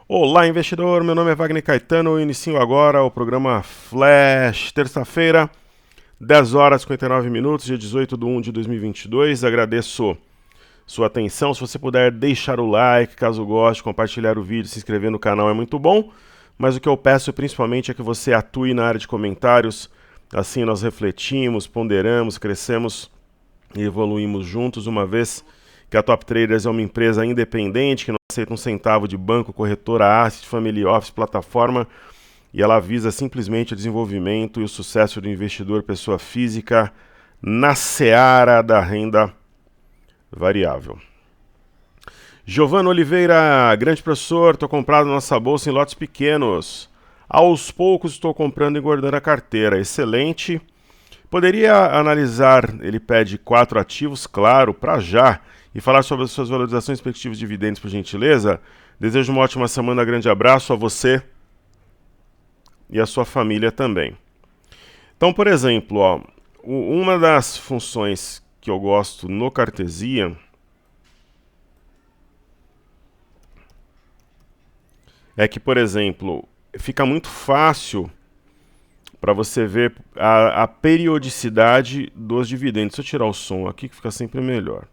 Olá, investidor. Meu nome é Wagner Caetano. Eu inicio agora o programa Flash, terça-feira, 10 horas e 59 minutos, dia 18/1 de 2022. Agradeço sua atenção. Se você puder deixar o like, caso goste, compartilhar o vídeo, se inscrever no canal é muito bom. Mas o que eu peço principalmente é que você atue na área de comentários. Assim nós refletimos, ponderamos, crescemos e evoluímos juntos, uma vez que a Top Traders é uma empresa independente, que não aceita um centavo de banco, corretora, asset, family office, plataforma, e ela visa simplesmente o desenvolvimento e o sucesso do investidor pessoa física na seara da renda variável. Giovano Oliveira, grande professor, estou comprado na nossa bolsa em lotes pequenos. Aos poucos estou comprando e guardando a carteira. Excelente. Poderia analisar, ele pede 4 ativos, claro, para já, e falar sobre as suas valorizações e perspectivas de dividendos, por gentileza. Desejo uma ótima semana, grande abraço a você e a sua família também. Então, por exemplo, uma das funções que eu gosto no Cartesian é que, por exemplo, fica muito fácil para você ver a periodicidade dos dividendos. Deixa eu tirar o som aqui que fica sempre melhor.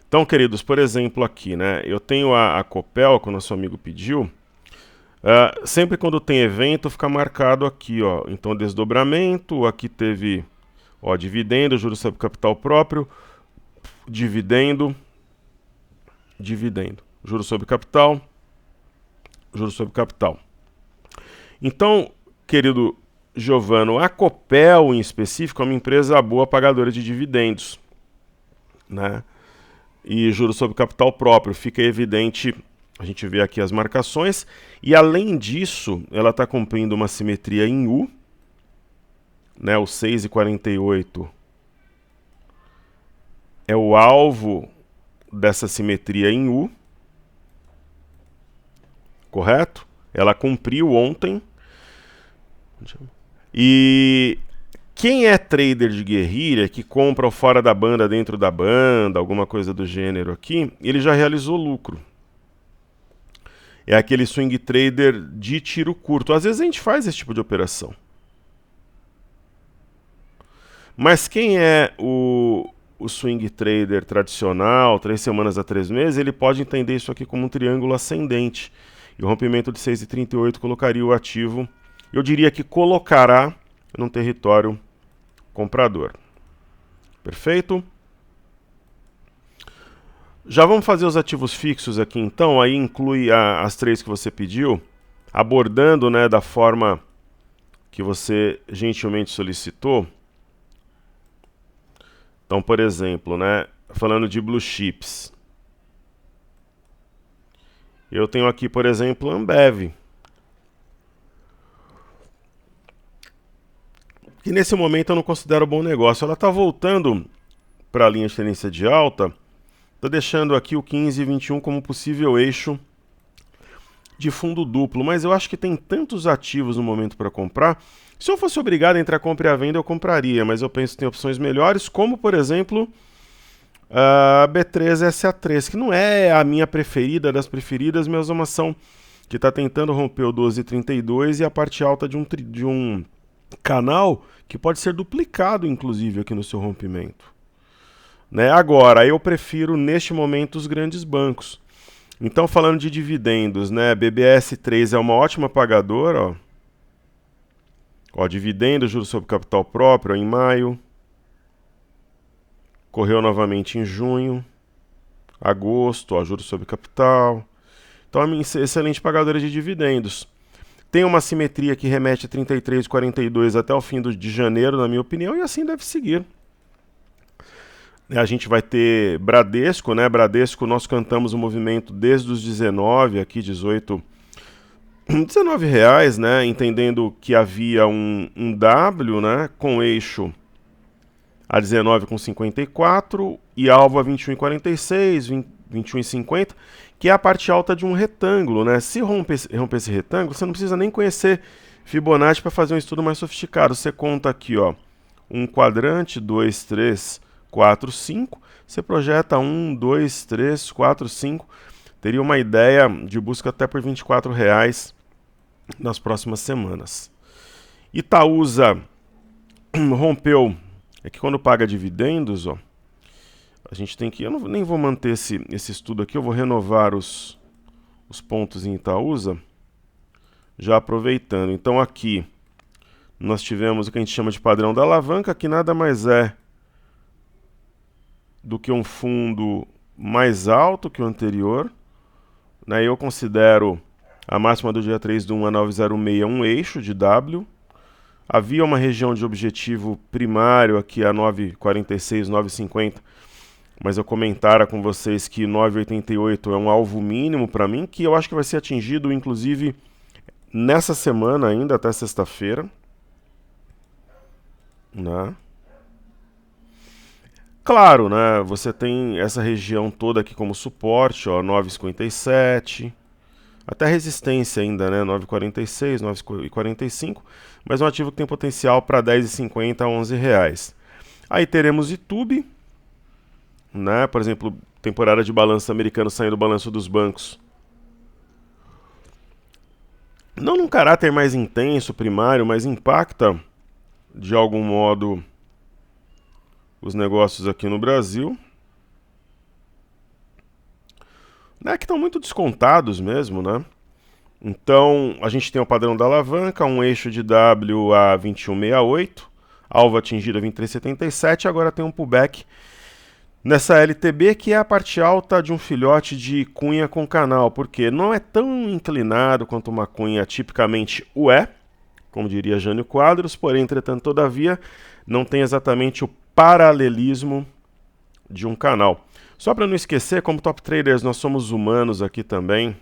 Então, queridos, por exemplo aqui, né? Eu tenho a Copel, que o nosso amigo pediu. Sempre quando tem evento, fica marcado aqui, ó. Então, desdobramento, aqui teve, ó, dividendo, juros sobre capital próprio, dividendo, juros sobre capital, juros sobre capital. Então, querido Giovano, a Copel em específico é uma empresa boa pagadora de dividendos, né? E juros sobre capital próprio, fica evidente, a gente vê aqui as marcações, e além disso, ela está cumprindo uma simetria em U, né? O 6,48 é o alvo dessa simetria em U, correto? Ela cumpriu ontem. E quem é trader de guerrilha, que compra o fora da banda, dentro da banda, alguma coisa do gênero aqui, ele já realizou lucro. É aquele swing trader de tiro curto. Às vezes a gente faz esse tipo de operação. Mas quem é o swing trader tradicional, 3 semanas a 3 meses, ele pode entender isso aqui como um triângulo ascendente. E o rompimento de 6,38 colocaria o ativo, eu diria que colocará num território comprador. Perfeito? Já vamos fazer os ativos fixos aqui então, aí inclui as 3 que você pediu, abordando, né, da forma que você gentilmente solicitou. Então, por exemplo, né, falando de blue chips, eu tenho aqui, por exemplo, Ambev, que nesse momento eu não considero bom negócio. Ela está voltando para a linha de tendência de alta, está deixando aqui o 15 e 21 como possível eixo de fundo duplo, mas eu acho que tem tantos ativos no momento para comprar. Se eu fosse obrigado entre a compra e a venda, eu compraria, mas eu penso que tem opções melhores, como por exemplo a B3SA3, que não é a minha preferida das preferidas, mas é uma ação que está tentando romper o 12,32 e a parte alta de um canal que pode ser duplicado, inclusive, aqui no seu rompimento. Né? Agora, eu prefiro, neste momento, os grandes bancos. Então, falando de dividendos, né? BBS3 é uma ótima pagadora. Ó, dividendo, juros sobre capital próprio, ó, em maio. Correu novamente em junho. Agosto, ó, juros sobre capital. Então, é uma excelente pagadora de dividendos. Tem uma simetria que remete a 33,42 até o fim de janeiro, na minha opinião, e assim deve seguir. A gente vai ter Bradesco, né? Bradesco, nós cantamos o movimento desde os 19, aqui 18, R$19, né? Entendendo que havia um W, né? Com eixo a 19,54 e alvo a 21,46, 21,50, que é a parte alta de um retângulo, né? Se romper esse retângulo, você não precisa nem conhecer Fibonacci para fazer um estudo mais sofisticado. Você conta aqui, ó, um quadrante, 2, 3, 4, 5. Você projeta 1, 2, 3, 4, 5. teria uma ideia de busca até por R$ 24,00 nas próximas semanas. Itaúsa rompeu, é que quando paga dividendos, ó, a gente tem que, eu nem vou manter esse estudo aqui, eu vou renovar os pontos em Itaúsa, já aproveitando. Então aqui nós tivemos o que a gente chama de padrão da alavanca, que nada mais é do que um fundo mais alto que o anterior, né? Eu considero a máxima do dia 3/1 a 906 um eixo de W. Havia uma região de objetivo primário aqui a 9,46, 9,50, mas eu comentara com vocês que 9,88 é um alvo mínimo para mim, que eu acho que vai ser atingido, inclusive, nessa semana ainda, até sexta-feira, né? Claro, né? Você tem essa região toda aqui como suporte, ó, 9,57, até resistência ainda, né? 9,46, 9,45, mas um ativo que tem potencial para 10,50 a R$ 11. Aí teremos YouTube, né? Por exemplo, temporada de balanço americano saindo do balanço dos bancos. Não num caráter mais intenso, primário, mas impacta de algum modo os negócios aqui no Brasil, né, que estão muito descontados mesmo, né? Então, a gente tem o padrão da alavanca, um eixo de W a 21,68, alvo atingido a 23,77, agora tem um pullback nessa LTB, que é a parte alta de um filhote de cunha com canal, porque não é tão inclinado quanto uma cunha tipicamente o é, como diria Jânio Quadros, porém, entretanto, todavia, não tem exatamente o paralelismo de um canal. Só para não esquecer, como top traders, nós somos humanos aqui também.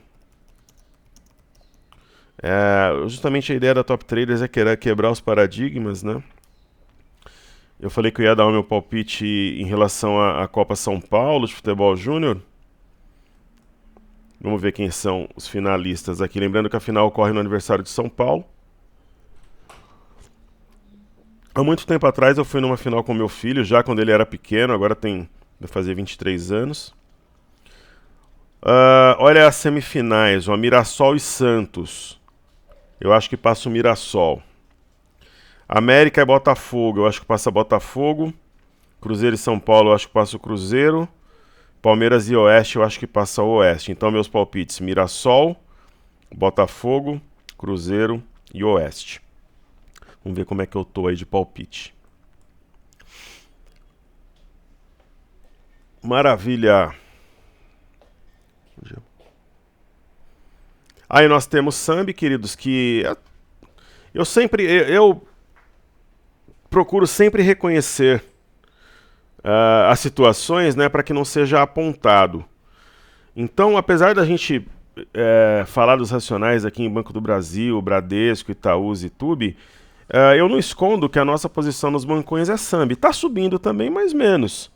Justamente a ideia da top traders é querer quebrar os paradigmas, né? Eu falei que eu ia dar o meu palpite em relação à Copa São Paulo de futebol júnior. Vamos ver quem são os finalistas aqui. Lembrando que a final ocorre no aniversário de São Paulo. Há muito tempo atrás eu fui numa final com meu filho, já quando ele era pequeno, agora vai fazer 23 anos. Olha as semifinais, ó, Mirassol e Santos. Eu acho que passa o Mirassol. América e Botafogo, eu acho que passa Botafogo. Cruzeiro e São Paulo, eu acho que passa o Cruzeiro. Palmeiras e Oeste, eu acho que passa o Oeste. Então meus palpites, Mirassol, Botafogo, Cruzeiro e Oeste. Vamos ver como é que eu tô aí de palpite. Maravilha! Aí nós temos Sambi, queridos, que eu procuro sempre reconhecer as situações, né, para que não seja apontado. Então, apesar da gente falar dos racionais aqui em Banco do Brasil, Bradesco, Itaúsa e Tube, eu não escondo que a nossa posição nos bancões é Sambi. Está subindo também, mas menos.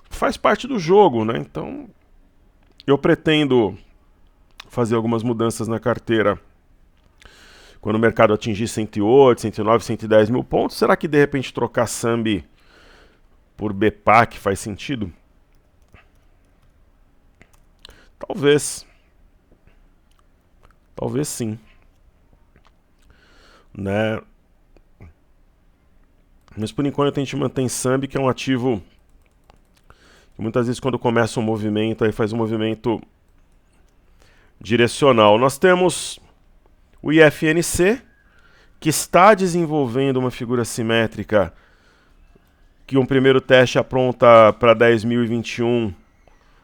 Faz parte do jogo, né? Então, eu pretendo fazer algumas mudanças na carteira quando o mercado atingir 108, 109, 110 mil pontos. Será que de repente trocar Sambi por BPAC faz sentido? Talvez. Talvez sim. Né? Mas por enquanto a gente mantém Sambi, que é um ativo que muitas vezes quando começa um movimento, aí faz um movimento direcional. Nós temos o IFNC, que está desenvolvendo uma figura simétrica que um primeiro teste apronta para 10.021,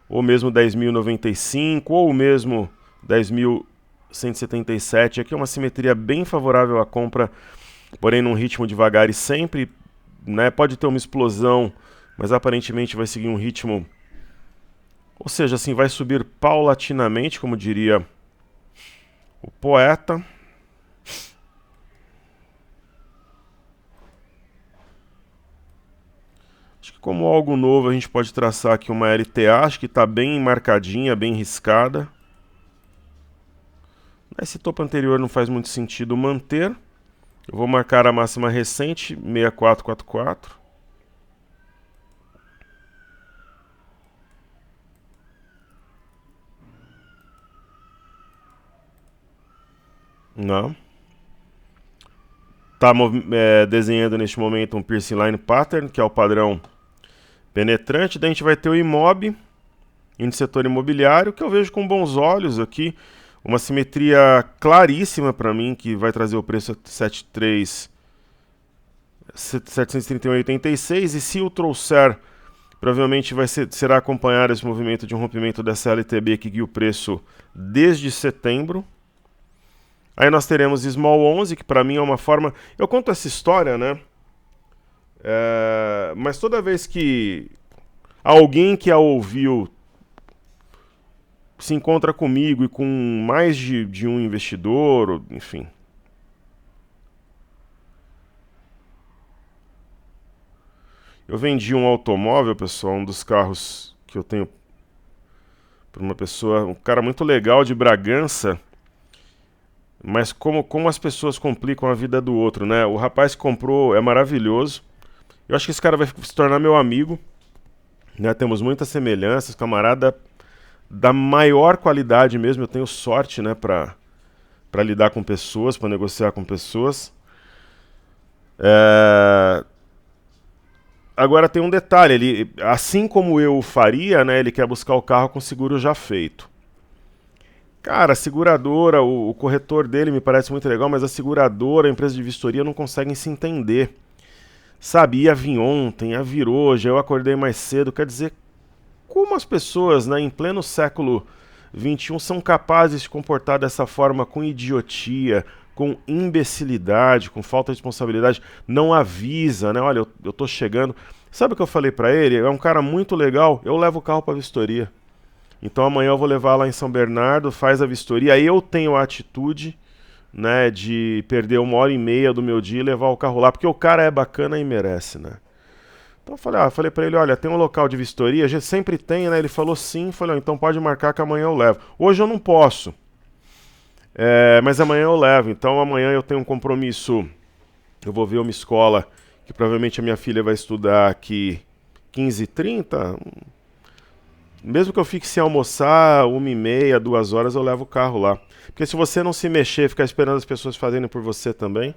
ou mesmo 10.095, ou mesmo 10.177. Aqui é uma simetria bem favorável à compra, porém num ritmo devagar e sempre, né, pode ter uma explosão, mas aparentemente vai seguir um ritmo, ou seja, assim, vai subir paulatinamente, como diria o poeta. Acho que como algo novo a gente pode traçar aqui uma LTA, acho que está bem marcadinha, bem riscada. Esse topo anterior não faz muito sentido manter. Eu vou marcar a máxima recente, 6444. Não. Está desenhando neste momento um piercing line pattern, que é o padrão penetrante. Daí a gente vai ter o IMOB, índice setor imobiliário, que eu vejo com bons olhos aqui. Uma simetria claríssima para mim, que vai trazer o preço a 731,86. E se o trouxer, provavelmente será acompanhado esse movimento de um rompimento dessa LTB que guia o preço desde setembro. Aí nós teremos Small 11, que para mim é uma forma... Eu conto essa história, né? Mas toda vez que alguém que a ouviu se encontra comigo e com mais de um investidor, enfim... Eu vendi um automóvel, pessoal, um dos carros que eu tenho para uma pessoa, um cara muito legal de Bragança... Mas como as pessoas complicam a vida do outro, né? O rapaz que comprou é maravilhoso. Eu acho que esse cara vai se tornar meu amigo, né? Temos muitas semelhanças, camarada da maior qualidade mesmo. Eu tenho sorte, né, para lidar com pessoas, para negociar com pessoas. Agora tem um detalhe, ele, assim como eu faria, né, ele quer buscar o carro com seguro já feito. Cara, a seguradora, o corretor dele me parece muito legal, mas a seguradora, a empresa de vistoria não conseguem se entender. Sabe, ia vir ontem, ia vir hoje, eu acordei mais cedo. Quer dizer, como as pessoas, né, em pleno século XXI são capazes de se comportar dessa forma com idiotia, com imbecilidade, com falta de responsabilidade, não avisa, né? Olha, eu tô chegando. Sabe o que eu falei pra ele? É um cara muito legal, eu levo o carro pra vistoria. Então amanhã eu vou levar lá em São Bernardo, faz a vistoria, aí eu tenho a atitude, né, de perder 1h30 do meu dia e levar o carro lá, porque o cara é bacana e merece, né? Então eu falei pra ele, olha, tem um local de vistoria, a gente sempre tem, né? Ele falou sim, falei, então pode marcar que amanhã eu levo. Hoje eu não posso, mas amanhã eu levo, então amanhã eu tenho um compromisso, eu vou ver uma escola que provavelmente a minha filha vai estudar aqui 15h30. Mesmo que eu fique sem almoçar, 1h30, 2 horas, eu levo o carro lá. Porque se você não se mexer, ficar esperando as pessoas fazerem por você também...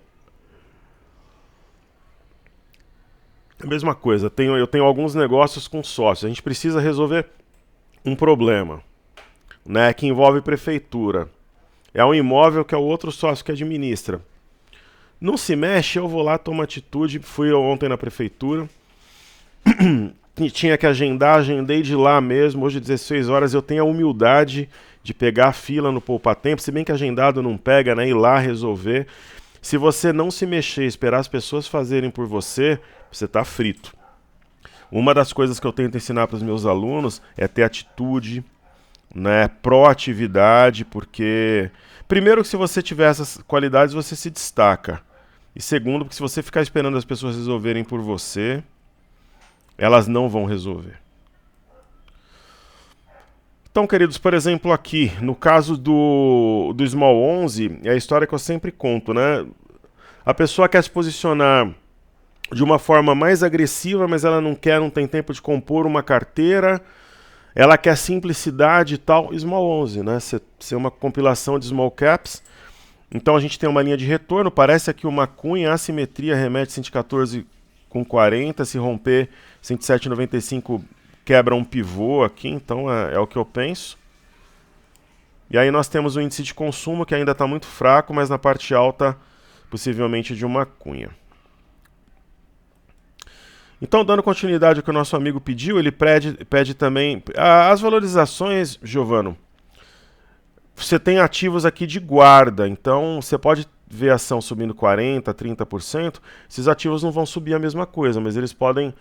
É a mesma coisa, eu tenho alguns negócios com sócios. A gente precisa resolver um problema, né, que envolve prefeitura. É um imóvel que é o outro sócio que administra. Não se mexe, eu vou lá, tomo atitude. Fui ontem na prefeitura... Tinha que agendar, agendei de lá mesmo, hoje 16 horas, eu tenho a humildade de pegar a fila no poupa-tempo, se bem que agendado não pega, né, ir lá resolver. Se você não se mexer, esperar as pessoas fazerem por você, você tá frito. Uma das coisas que eu tento ensinar para os meus alunos é ter atitude, né, proatividade, porque primeiro que se você tiver essas qualidades, você se destaca. E segundo, porque se você ficar esperando as pessoas resolverem por você, elas não vão resolver. Então, queridos, por exemplo, aqui, no caso do Small 11, é a história que eu sempre conto, né? A pessoa quer se posicionar de uma forma mais agressiva, mas ela não tem tempo de compor uma carteira, ela quer simplicidade e tal. Small 11, né? Ser uma compilação de small caps. Então a gente tem uma linha de retorno, parece aqui uma cunha, a simetria remete 114,40, se romper 107,95 quebra um pivô aqui, então é o que eu penso. E aí nós temos o índice de consumo que ainda está muito fraco, mas na parte alta possivelmente de uma cunha. Então, dando continuidade ao que o nosso amigo pediu, ele pede também as valorizações, Giovano. Você tem ativos aqui de guarda, então você pode ver a ação subindo 40%, 30%. Esses ativos não vão subir a mesma coisa, mas eles podem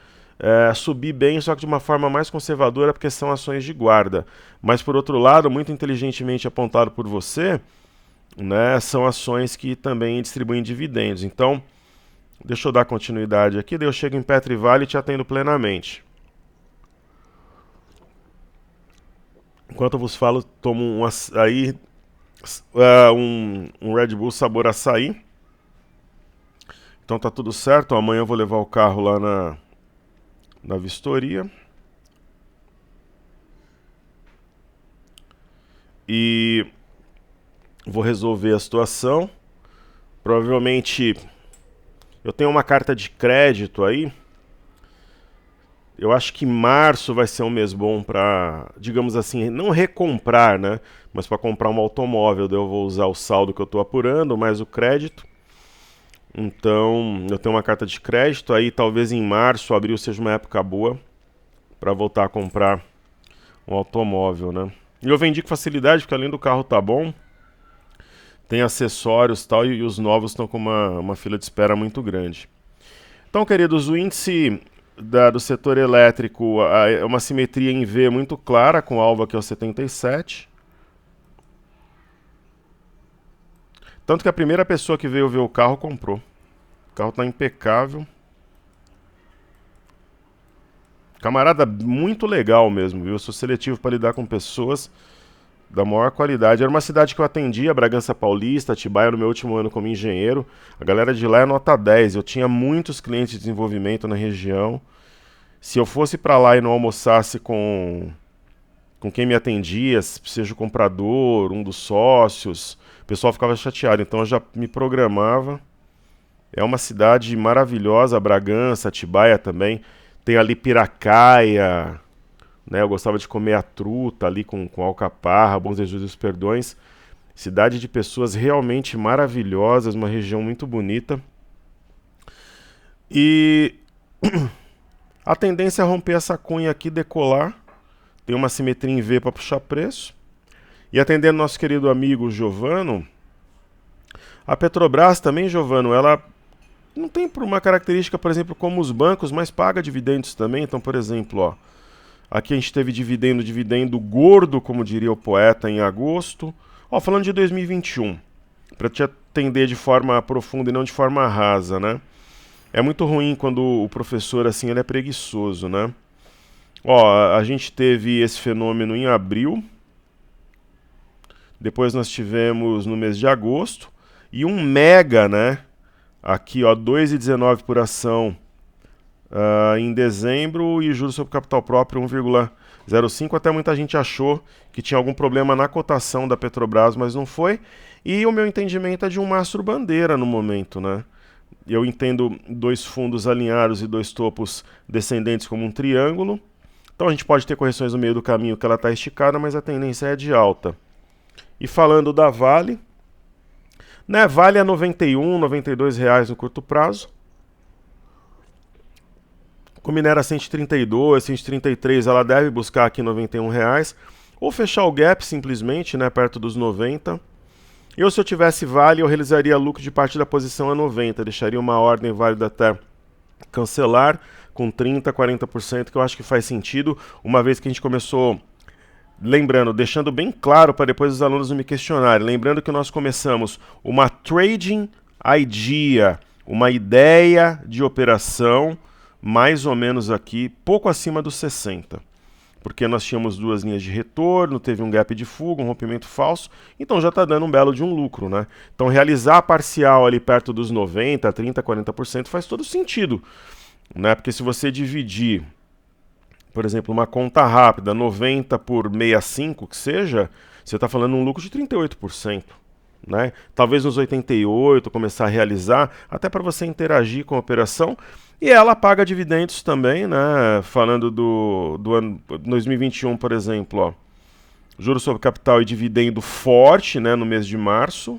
subir bem, só que de uma forma mais conservadora, porque são ações de guarda. Mas, por outro lado, muito inteligentemente apontado por você, né, são ações que também distribuem dividendos. Então, deixa eu dar continuidade aqui, daí eu chego em Petro Vale e te atendo plenamente. Enquanto eu vos falo, tomo um açaí, um Red Bull sabor açaí. Então tá tudo certo, amanhã eu vou levar o carro lá na vistoria. E vou resolver a situação. Provavelmente eu tenho uma carta de crédito aí. Eu acho que março vai ser um mês bom para, digamos assim, não recomprar, né? Mas para comprar um automóvel. Daí eu vou usar o saldo que eu estou apurando, mais o crédito. Então, eu tenho uma carta de crédito. Aí talvez em março, abril seja uma época boa para voltar a comprar um automóvel, né? E eu vendi com facilidade, porque além do carro tá bom, tem acessórios e tal, e os novos estão com uma fila de espera muito grande. Então, queridos, o índice do setor elétrico é uma simetria em V muito clara, com o alvo aqui ao 77. Tanto que a primeira pessoa que veio ver o carro comprou. O carro está impecável. Camarada muito legal mesmo, viu? Eu sou seletivo para lidar com pessoas da maior qualidade. Era uma cidade que eu atendia, Bragança Paulista, Atibaia, no meu último ano como engenheiro. A galera de lá é nota 10. Eu tinha muitos clientes de desenvolvimento na região. Se eu fosse para lá e não almoçasse com quem me atendia, seja o comprador, um dos sócios, o pessoal ficava chateado. Então eu já me programava. É uma cidade maravilhosa, Bragança, Atibaia também. Tem ali Piracaia, né? Eu gostava de comer a truta ali com alcaparra, Bom Jesus e os Perdões. Cidade de pessoas realmente maravilhosas, uma região muito bonita. E a tendência é romper essa cunha aqui, decolar. Tem uma simetria em V para puxar preço. E atendendo nosso querido amigo Giovano, a Petrobras também, Giovano, ela não tem por uma característica, por exemplo, como os bancos, mas paga dividendos também. Então, por exemplo, ó, aqui a gente teve dividendo gordo, como diria o poeta, em agosto. Ó, falando de 2021, para te atender de forma profunda e não de forma rasa, né? É muito ruim quando o professor, assim, ele é preguiçoso, né? Ó, a gente teve esse fenômeno em abril. Depois nós tivemos no mês de agosto. E um mega, né? Aqui, ó, 2,19 por ação em dezembro e juros sobre capital próprio 1,05. Até muita gente achou que tinha algum problema na cotação da Petrobras, mas não foi. E o meu entendimento é de um mastro bandeira no momento, né? Eu entendo dois fundos alinhados e dois topos descendentes como um triângulo. Então a gente pode ter correções no meio do caminho que ela está esticada, mas a tendência é de alta. E falando da Vale, né, Vale é 91, 92 reais no curto prazo. Com minera 132, 133, ela deve buscar aqui 91 reais. Ou fechar o gap simplesmente, né, perto dos 90. Eu, se eu tivesse Vale, eu realizaria lucro de parte da posição a 90. Deixaria uma ordem válida até cancelar com 30%, 40%, que eu acho que faz sentido, uma vez que a gente começou... Lembrando, deixando bem claro para depois os alunos não me questionarem, lembrando que nós começamos uma trading idea, uma ideia de operação, mais ou menos aqui, pouco acima dos 60. Porque nós tínhamos duas linhas de retorno, teve um gap de fuga, um rompimento falso, então já está dando um belo de um lucro, né? Então realizar a parcial ali perto dos 90, 30, 40% faz todo sentido, né? Porque se você dividir, por exemplo, uma conta rápida, 90 por 65, que seja, você está falando um lucro de 38%. Né? Talvez nos 88 começar a realizar, até para você interagir com a operação. E ela paga dividendos também, né? Falando do ano 2021, por exemplo, ó, juros sobre capital e dividendo forte, né, no mês de março.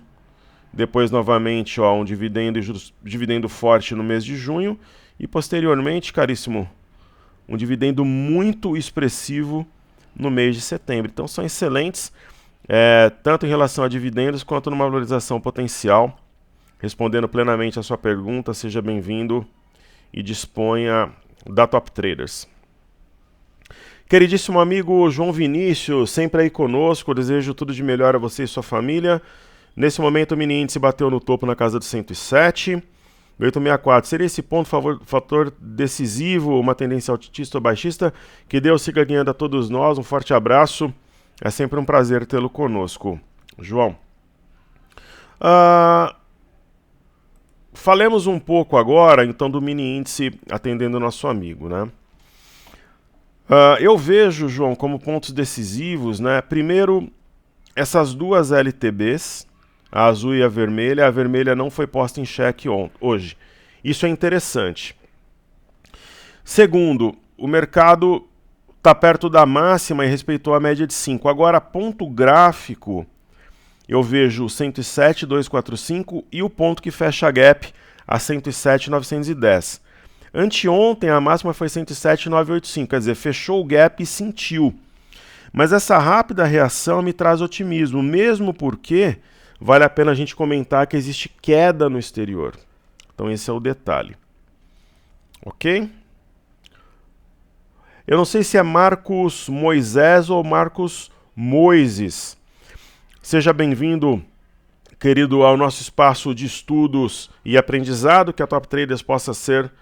Depois, novamente, ó, um dividendo e dividendo forte no mês de junho. E, posteriormente, caríssimo, um dividendo muito expressivo no mês de setembro. Então são excelentes, tanto em relação a dividendos quanto numa valorização potencial. Respondendo plenamente a sua pergunta, seja bem-vindo e disponha da Top Traders. Queridíssimo amigo João Vinícius, sempre aí conosco, desejo tudo de melhor a você e sua família. Nesse momento o mini índice bateu no topo na casa dos 107. 864, seria esse ponto fator decisivo, uma tendência altista ou baixista? Que Deus siga guiando a todos nós, um forte abraço, é sempre um prazer tê-lo conosco. João. Falemos um pouco agora, então, do mini índice atendendo o nosso amigo, né? Eu vejo, João, como pontos decisivos, né? Primeiro, essas duas LTBs, a azul e a vermelha não foi posta em xeque hoje. Isso é interessante. Segundo, o mercado está perto da máxima e respeitou a média de 5. Agora, ponto gráfico, eu vejo 107,245 e o ponto que fecha a gap a 107,910. Anteontem a máxima foi 107,985, quer dizer, fechou o gap e sentiu. Mas essa rápida reação me traz otimismo, mesmo porque vale a pena a gente comentar que existe queda no exterior. Então esse é o detalhe. Ok? Eu não sei se é Marcos Moisés ou Marcos Moises. Seja bem-vindo, querido, ao nosso espaço de estudos e aprendizado, que a Top Traders possa ser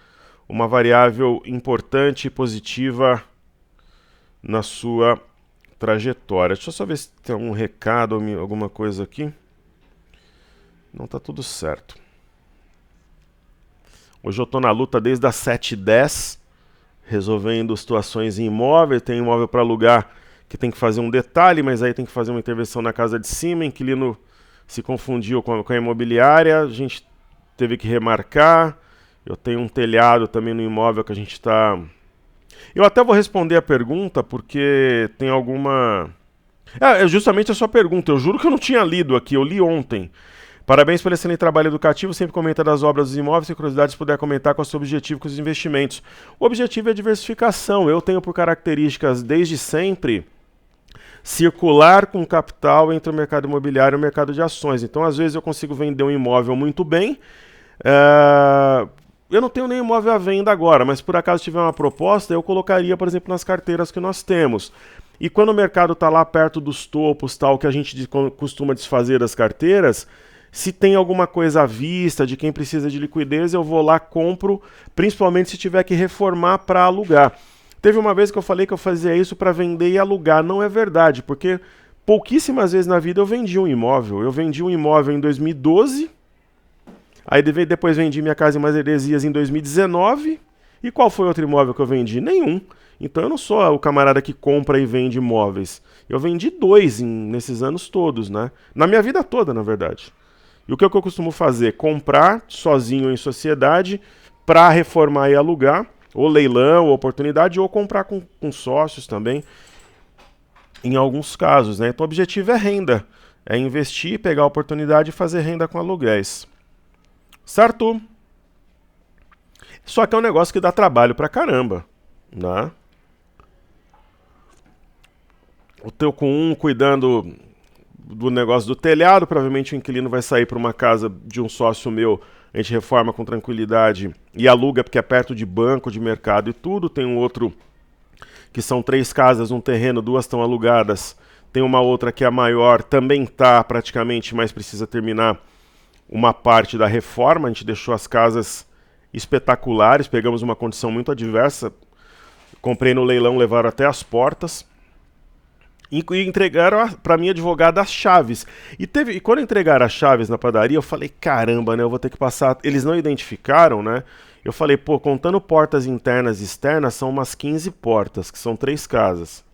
uma variável importante e positiva na sua trajetória. Deixa eu só ver se tem algum recado ou alguma coisa aqui. Não, tá tudo certo. Hoje eu tô na luta desde as 7h10, resolvendo situações em imóvel. Tem imóvel para alugar que tem que fazer um detalhe, mas aí tem que fazer uma intervenção na casa de cima. Inquilino se confundiu com a imobiliária, a gente teve que remarcar. Eu tenho um telhado também no imóvel que a gente está... Eu até vou responder a pergunta, porque tem alguma... É justamente a sua pergunta. Eu juro que eu não tinha lido aqui, eu li ontem. Parabéns pelo excelente trabalho educativo, sempre comenta das obras dos imóveis, se curiosidades puder comentar qual é o seu objetivo com os investimentos. O objetivo é a diversificação. Eu tenho por características, desde sempre, circular com capital entre o mercado imobiliário e o mercado de ações. Então, às vezes, eu consigo vender um imóvel muito bem. Eu não tenho nem imóvel à venda agora, mas por acaso tiver uma proposta, eu colocaria, por exemplo, nas carteiras que nós temos. E quando o mercado está lá perto dos topos, tal, que a gente costuma desfazer das carteiras, se tem alguma coisa à vista de quem precisa de liquidez, eu vou lá, compro, principalmente se tiver que reformar para alugar. Teve uma vez que eu falei que eu fazia isso para vender e alugar. Não é verdade, porque pouquíssimas vezes na vida eu vendi um imóvel. Eu vendi um imóvel em 2012, aí depois vendi Minha Casa e Mais Heresias em 2019, e qual foi outro imóvel que eu vendi? Nenhum. Então eu não sou o camarada que compra e vende imóveis. Eu vendi 2 nesses anos todos, né? Na minha vida toda, na verdade. E o que eu costumo fazer? Comprar sozinho em sociedade para reformar e alugar, ou leilão, ou oportunidade, ou comprar com sócios também, em alguns casos, né? Então o objetivo é renda, é investir, pegar a oportunidade e fazer renda com aluguéis. Certo? Só que é um negócio que dá trabalho pra caramba, né? O teu com um cuidando do negócio do telhado, provavelmente o inquilino vai sair para uma casa de um sócio meu, a gente reforma com tranquilidade e aluga porque é perto de banco, de mercado e tudo. Tem um outro que são 3 casas, um terreno, 2 estão alugadas. Tem uma outra que é a maior, também está praticamente, mas precisa terminar uma parte da reforma. A gente deixou as casas espetaculares, pegamos uma condição muito adversa, comprei no leilão, levaram até as portas. E entregaram para minha advogada as chaves. E quando entregaram as chaves na padaria, eu falei, caramba, né? Eu vou ter que passar. Eles não identificaram, né? Eu falei, pô, contando portas internas e externas, são umas 15 portas, que são 3 casas.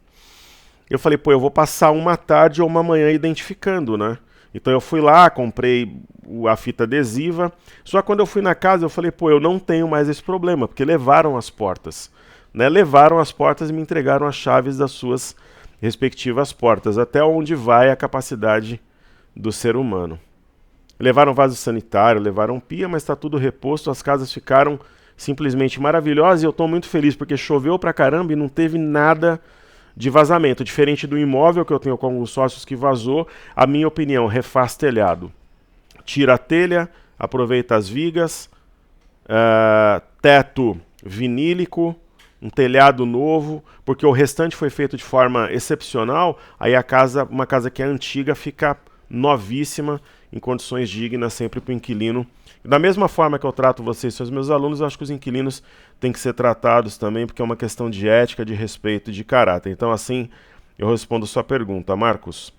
Eu falei, pô, eu vou passar uma tarde ou uma manhã identificando, né? Então eu fui lá, comprei a fita adesiva. Só que quando eu fui na casa, eu falei, pô, eu não tenho mais esse problema, porque levaram as portas, né? Levaram as portas e me entregaram as chaves das suas respectivas portas, até onde vai a capacidade do ser humano. Levaram vaso sanitário, levaram pia, mas está tudo reposto, as casas ficaram simplesmente maravilhosas e eu estou muito feliz porque choveu pra caramba e não teve nada de vazamento. Diferente do imóvel que eu tenho com alguns sócios que vazou, a minha opinião, refaz telhado. Tira a telha, aproveita as vigas, teto vinílico, um telhado novo, porque o restante foi feito de forma excepcional, aí uma casa que é antiga fica novíssima, em condições dignas sempre para o inquilino. Da mesma forma que eu trato vocês, seus meus alunos, eu acho que os inquilinos têm que ser tratados também, porque é uma questão de ética, de respeito e de caráter. Então assim, eu respondo sua pergunta, Marcos.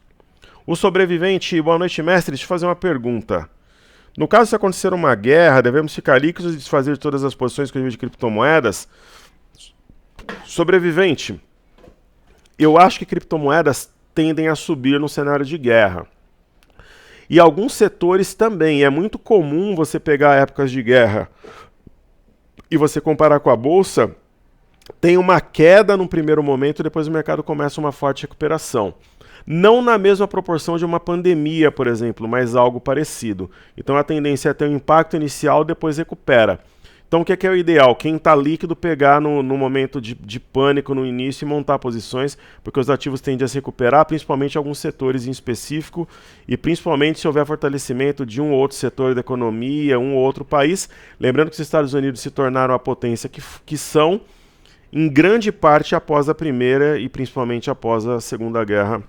O sobrevivente, boa noite, mestre, deixa eu fazer uma pergunta. No caso, se acontecer uma guerra, devemos ficar líquidos e desfazer todas as posições que eu de criptomoedas? Sobrevivente, eu acho que criptomoedas tendem a subir no cenário de guerra. E alguns setores também. É muito comum você pegar épocas de guerra e você comparar com a bolsa, tem uma queda num primeiro momento e depois o mercado começa uma forte recuperação. Não na mesma proporção de uma pandemia, por exemplo, mas algo parecido. Então a tendência é ter um impacto inicial, depois recupera. Então o que é o ideal? Quem está líquido pegar no momento de pânico no início e montar posições, porque os ativos tendem a se recuperar, principalmente alguns setores em específico, e principalmente se houver fortalecimento de um ou outro setor da economia, um ou outro país. Lembrando que os Estados Unidos se tornaram a potência que são, em grande parte após a Primeira e principalmente após a Segunda Guerra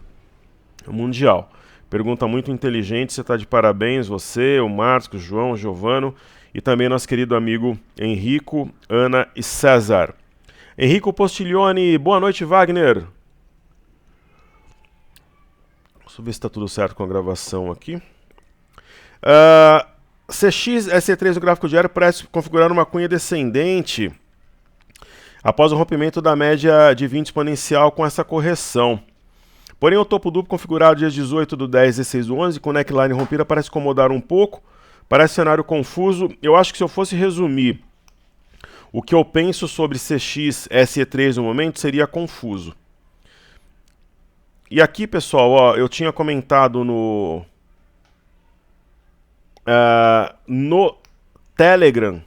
Mundial. Pergunta muito inteligente, você está de parabéns, você, o Marcos, o João, o Giovano e também nosso querido amigo Henrico, Ana e César. Henrico Postiglione, boa noite, Wagner. Deixa eu ver se está tudo certo com a gravação aqui. CX SC3 do gráfico diário parece configurar uma cunha descendente após o rompimento da média de 20 exponencial com essa correção. Porém, o topo duplo configurado dias 18 do 10 e 16 do 11, com neckline rompida, parece incomodar um pouco, parece cenário confuso. Eu acho que se eu fosse resumir o que eu penso sobre CX SE3 no momento, seria confuso. E aqui, pessoal, ó, eu tinha comentado no Telegram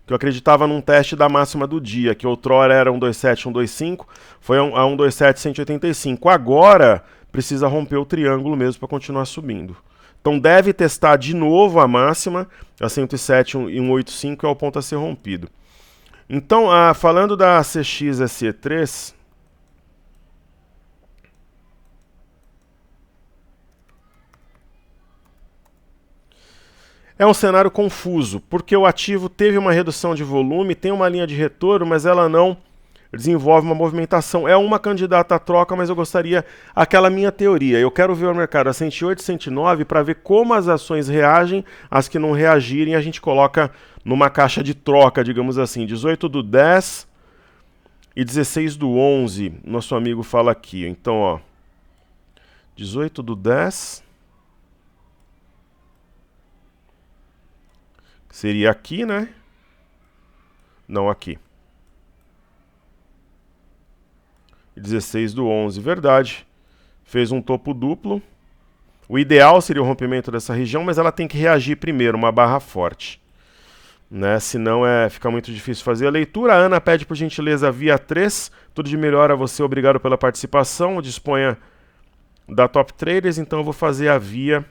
que eu acreditava num teste da máxima do dia, que outrora era 127, 125, foi a 127, 185. Agora precisa romper o triângulo mesmo para continuar subindo. Então deve testar de novo a máxima, a 107 e 185 é o ponto a ser rompido. Então, falando da CX SE3, é um cenário confuso, porque o ativo teve uma redução de volume, tem uma linha de retorno, mas ela não desenvolve uma movimentação. É uma candidata à troca, mas eu gostaria, aquela minha teoria, eu quero ver o mercado a 108, 109 para ver como as ações reagem, as que não reagirem a gente coloca numa caixa de troca, digamos assim, 18 do 10 e 16 do 11, nosso amigo fala aqui. Então, ó, 18 do 10... seria aqui, né? Não aqui. 16 do 11, verdade. Fez um topo duplo. O ideal seria o rompimento dessa região, mas ela tem que reagir primeiro, uma barra forte. Né? Senão fica muito difícil fazer a leitura. A Ana pede por gentileza via 3. Tudo de melhor a você, obrigado pela participação. Disponha da Top Traders, então eu vou fazer a via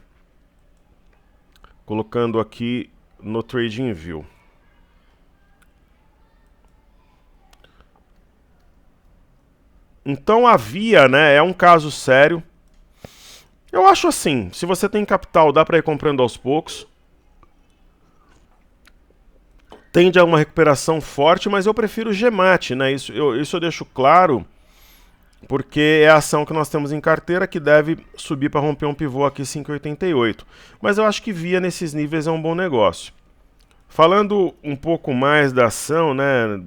colocando aqui no TradingView. Então a via, né, é um caso sério. Eu acho assim, se você tem capital, dá para ir comprando aos poucos. Tende a uma recuperação forte, mas eu prefiro o GMAT, né? Isso eu deixo claro, porque é a ação que nós temos em carteira que deve subir para romper um pivô aqui 5,88. Mas eu acho que via nesses níveis é um bom negócio. Falando um pouco mais da ação, né?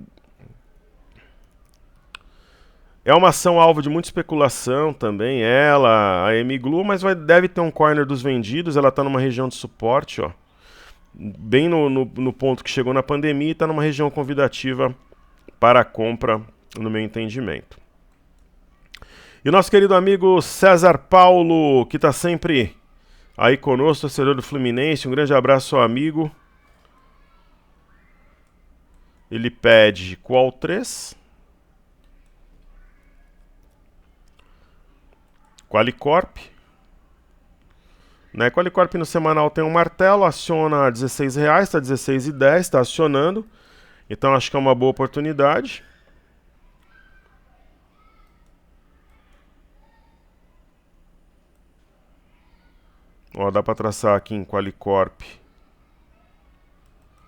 É uma ação alvo de muita especulação também, ela, a MGLU, mas deve ter um corner dos vendidos, ela está numa região de suporte, ó. Bem no ponto que chegou na pandemia e está numa região convidativa para a compra, no meu entendimento. E o nosso querido amigo César Paulo, que está sempre aí conosco, torcedor do Fluminense, um grande abraço ao amigo. Ele pede qual 3? Qualicorp. Né? Qualicorp no semanal tem um martelo, aciona a R$16, está R$16,10, está acionando. Então acho que é uma boa oportunidade. Ó, dá para traçar aqui em Qualicorp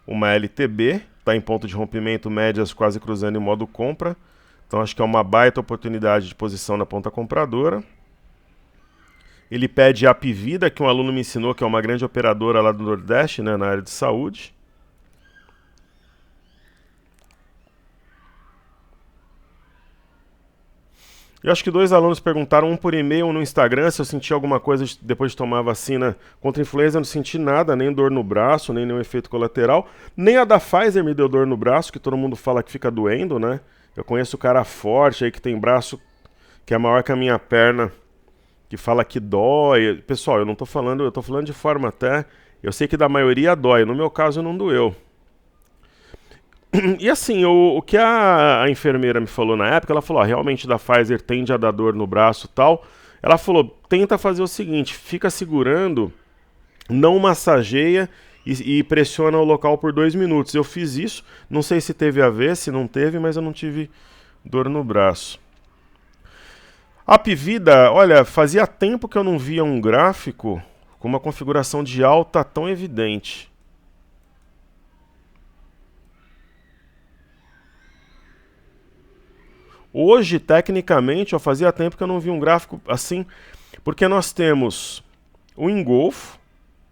uma LTB, está em ponto de rompimento, médias quase cruzando em modo compra. Então acho que é uma baita oportunidade de posição na ponta compradora. Ele pede a Apvida, que um aluno me ensinou que é uma grande operadora lá do Nordeste, né, na área de saúde. Eu acho que 2 alunos perguntaram, um por e-mail, um no Instagram, se eu senti alguma coisa depois de tomar a vacina contra a influenza. Eu não senti nada, nem dor no braço, nem nenhum efeito colateral. Nem a da Pfizer me deu dor no braço, que todo mundo fala que fica doendo, né? Eu conheço o cara forte aí que tem braço que é maior que a minha perna, que fala que dói. Pessoal, eu não tô falando, eu tô falando de forma até... Eu sei que da maioria dói, no meu caso não doeu. E assim, o que a enfermeira me falou na época, ela falou, realmente da Pfizer tende a dar dor no braço e tal. Ela falou, tenta fazer o seguinte, fica segurando, não massageia e pressiona o local por 2 minutos. Eu fiz isso, não sei se teve a ver, se não teve, mas eu não tive dor no braço. A Pivida, olha, fazia tempo que eu não via um gráfico com uma configuração de alta tão evidente. Hoje, tecnicamente, fazia tempo que eu não vi um gráfico assim, porque nós temos o engolfo,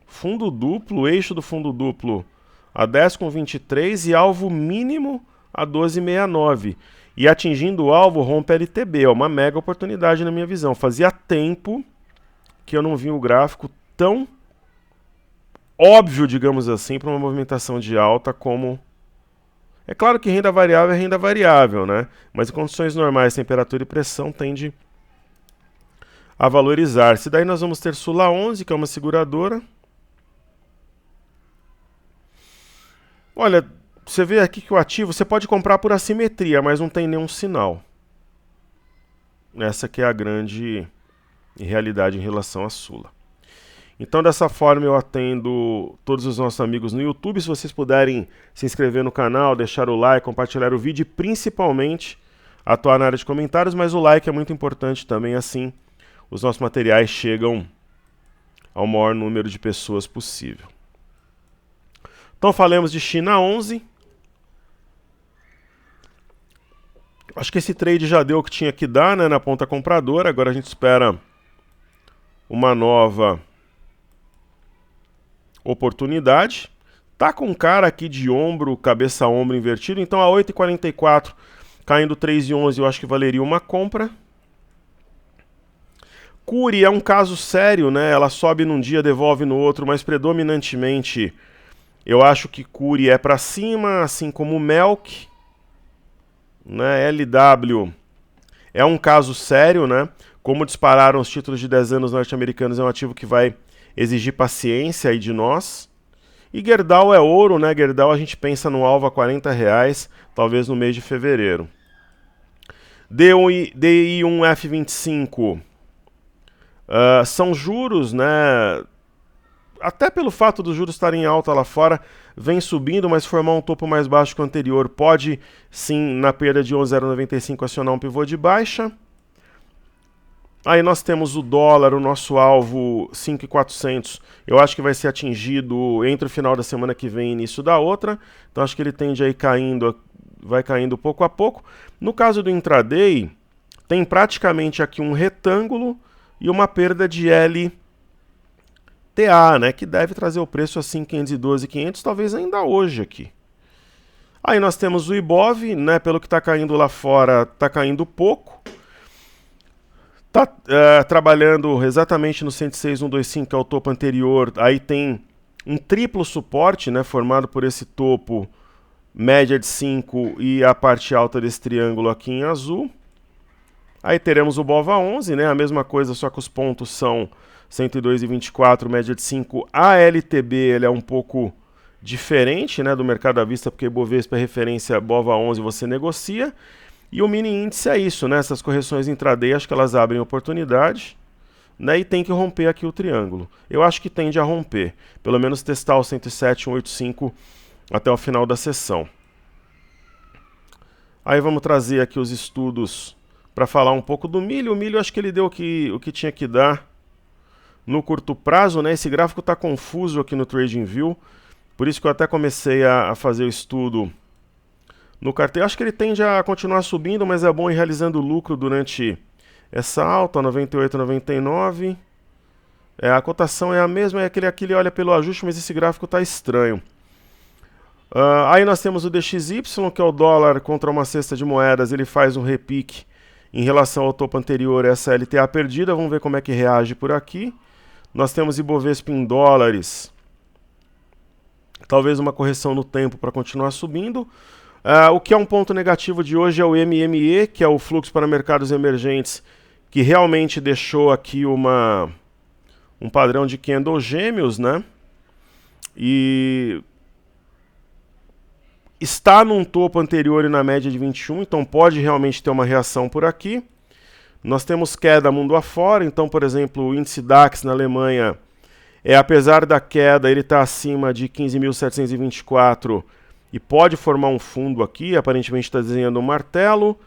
fundo duplo, eixo do fundo duplo a 10,23 e alvo mínimo a 12,69. E atingindo o alvo, rompe LTB. É uma mega oportunidade na minha visão. Fazia tempo que eu não vi um gráfico tão óbvio, digamos assim, para uma movimentação de alta como... É claro que renda variável é renda variável, né? Mas em condições normais, temperatura e pressão tende a valorizar-se. Daí nós vamos ter Sula 11, que é uma seguradora. Olha, você vê aqui que o ativo você pode comprar por assimetria, mas não tem nenhum sinal. Essa que é a grande realidade em relação à Sula. Então, dessa forma, eu atendo todos os nossos amigos no YouTube. Se vocês puderem se inscrever no canal, deixar o like, compartilhar o vídeo e, principalmente, atuar na área de comentários. Mas o like é muito importante também, assim os nossos materiais chegam ao maior número de pessoas possível. Então, falamos de China 11. Acho que esse trade já deu o que tinha que dar, né, na ponta compradora. Agora a gente espera uma nova oportunidade. Tá com cara aqui de ombro, cabeça-ombro invertido. Então a 8,44 caindo 3,11 eu acho que valeria uma compra. Cury é um caso sério, né? Ela sobe num dia, devolve no outro, mas predominantemente eu acho que Cury é para cima, assim como o Melk, né? LW é um caso sério, né? Como dispararam os títulos de 10 anos norte-americanos, é um ativo que vai exigir paciência aí de nós. E Gerdau é ouro, né? Gerdau a gente pensa no alvo a R$40, talvez no mês de fevereiro. DI1F25 são juros, né? Até pelo fato dos juros estarem em alta lá fora, vem subindo, mas formar um topo mais baixo que o anterior pode, sim, na perda de 11,095 acionar um pivô de baixa. Aí nós temos o dólar, o nosso alvo 5.400, eu acho que vai ser atingido entre o final da semana que vem e início da outra, então acho que ele tende a ir caindo, vai caindo pouco a pouco. No caso do intraday, tem praticamente aqui um retângulo e uma perda de LTA, né, que deve trazer o preço a 512.500, talvez ainda hoje aqui. Aí nós temos o Ibov, né, pelo que está caindo lá fora, está caindo pouco. Está trabalhando exatamente no 106.125, que é o topo anterior. Aí tem um triplo suporte, né, formado por esse topo, média de 5 e a parte alta desse triângulo aqui em azul. Aí teremos o BOVA 11, né, a mesma coisa, só que os pontos são 102,24, média de 5. A LTB ele é um pouco diferente, né, do mercado à vista, porque Bovespa é referência, BOVA 11 você negocia. E o mini índice é isso, né? Essas correções intraday, acho que elas abrem oportunidade, né? E tem que romper aqui o triângulo. Eu acho que tende a romper, pelo menos testar o 107,185 até o final da sessão. Aí vamos trazer aqui os estudos para falar um pouco do milho. O milho acho que ele deu o que tinha que dar no curto prazo, né? Esse gráfico está confuso aqui no TradingView, por isso que eu até comecei a fazer o estudo no carteiro. Acho que ele tende a continuar subindo, mas é bom ir realizando lucro durante essa alta, 98,99. A cotação é a mesma, é aquele aqui, ele olha pelo ajuste, mas esse gráfico está estranho. Aí nós temos o DXY, que é o dólar contra uma cesta de moedas, ele faz um repique Em relação ao topo anterior, essa LTA perdida, vamos ver como é que reage por aqui. Nós temos Ibovespa em dólares, talvez uma correção no tempo para continuar subindo. O que é um ponto negativo de hoje é o MME, que é o fluxo para mercados emergentes, que realmente deixou aqui um padrão de candle gêmeos, né? E está num topo anterior e na média de 21, então pode realmente ter uma reação por aqui. Nós temos queda mundo afora, então, por exemplo, o índice DAX na Alemanha, apesar da queda, ele está acima de 15.724 e pode formar um fundo aqui, aparentemente está desenhando um martelo.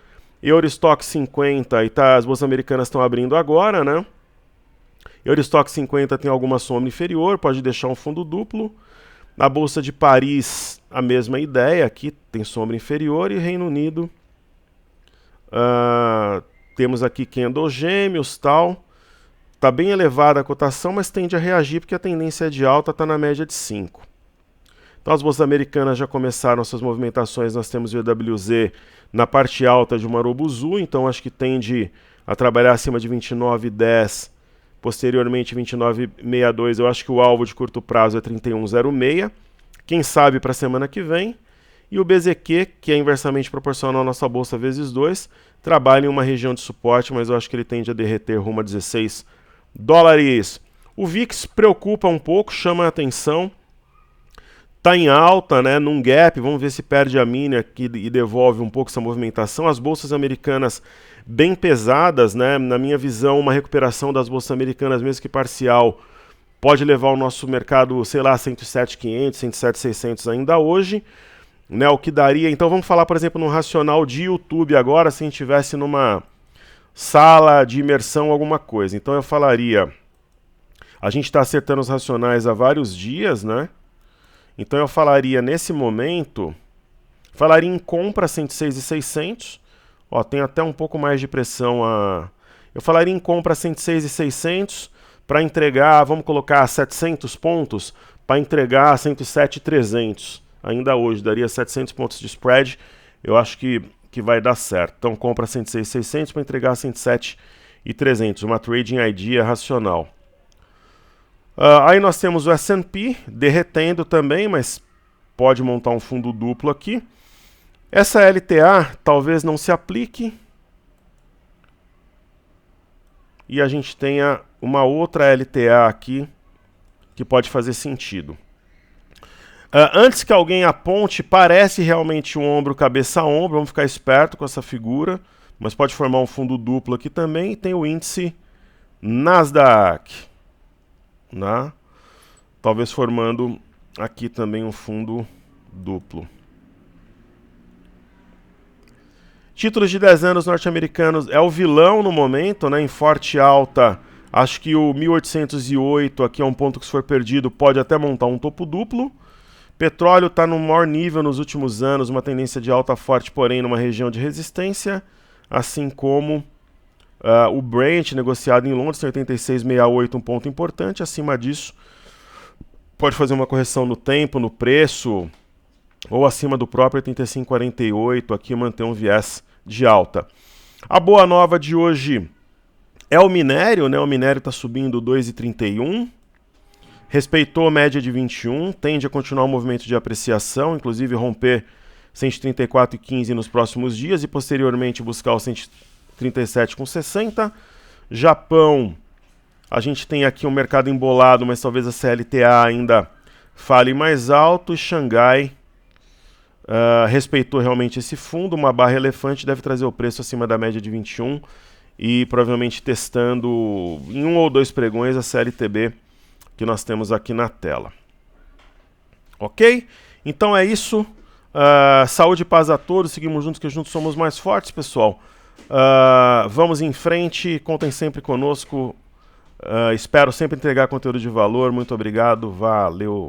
Eurostock 50, e as bolsas americanas estão abrindo agora, né? Eurostock 50 tem alguma sombra inferior, pode deixar um fundo duplo. Na Bolsa de Paris, a mesma ideia, aqui tem sombra inferior. E Reino Unido, temos aqui candle gêmeos, tal. Está bem elevada a cotação, mas tende a reagir porque a tendência de alta está na média de 5. Então as bolsas americanas já começaram suas movimentações, nós temos o EWZ na parte alta de uma Marubozu, então acho que tende a trabalhar acima de 29,10, posteriormente 29,62, eu acho que o alvo de curto prazo é 31,06, quem sabe para a semana que vem. E o BZQ, que é inversamente proporcional à nossa bolsa vezes 2, trabalha em uma região de suporte, mas eu acho que ele tende a derreter rumo a 16 dólares. O VIX preocupa um pouco, chama a atenção. Está em alta, né, num gap, vamos ver se perde a mínima aqui e devolve um pouco essa movimentação. As bolsas americanas bem pesadas, né, na minha visão, uma recuperação das bolsas americanas, mesmo que parcial, pode levar o nosso mercado, sei lá, 107.500, 107.600 ainda hoje, né, o que daria. Então vamos falar, por exemplo, num racional de YouTube agora, se a gente estivesse numa sala de imersão, alguma coisa. Então eu falaria, a gente está acertando os racionais há vários dias, né? Então eu falaria nesse momento, falaria em compra 106.600, ó, tem até um pouco mais de pressão. Eu falaria em compra 106.600 para entregar, vamos colocar 700 pontos, para entregar 107.300, ainda hoje, daria 700 pontos de spread, eu acho que vai dar certo. Então compra 106.600 para entregar 107.300, uma trading idea racional. Aí nós temos o S&P derretendo também, mas pode montar um fundo duplo aqui. Essa LTA talvez não se aplique. E a gente tenha uma outra LTA aqui que pode fazer sentido. Antes que alguém aponte, parece realmente um ombro, cabeça a ombro. Vamos ficar esperto com essa figura. Mas pode formar um fundo duplo aqui também. E tem o índice Nasdaq, né? Talvez formando aqui também um fundo duplo. Títulos de 10 anos norte-americanos é o vilão no momento, né? Em forte alta, acho que o 1808 aqui é um ponto que, se for perdido, pode até montar um topo duplo. Petróleo está no maior nível nos últimos anos, uma tendência de alta forte, porém numa região de resistência, assim como o Brent, negociado em Londres, tem 86,68, um ponto importante. Acima disso, pode fazer uma correção no tempo, no preço, ou acima do próprio 85,48, aqui manter um viés de alta. A boa nova de hoje é o minério, né? O minério está subindo 2,31, respeitou a média de 21, tende a continuar um movimento de apreciação, inclusive romper 134,15 nos próximos dias e posteriormente buscar o 137,60. Japão, a gente tem aqui um mercado embolado, mas talvez a CLTA ainda fale mais alto. E Xangai respeitou realmente esse fundo, uma barra elefante, deve trazer o preço acima da média de 21 e provavelmente testando em 1 ou 2 pregões a CLTB que nós temos aqui na tela. Ok? Então é isso. Saúde e paz a todos. Seguimos juntos, que juntos somos mais fortes, pessoal. Vamos em frente. Contem sempre conosco. Espero sempre entregar conteúdo de valor. Muito obrigado. Valeu.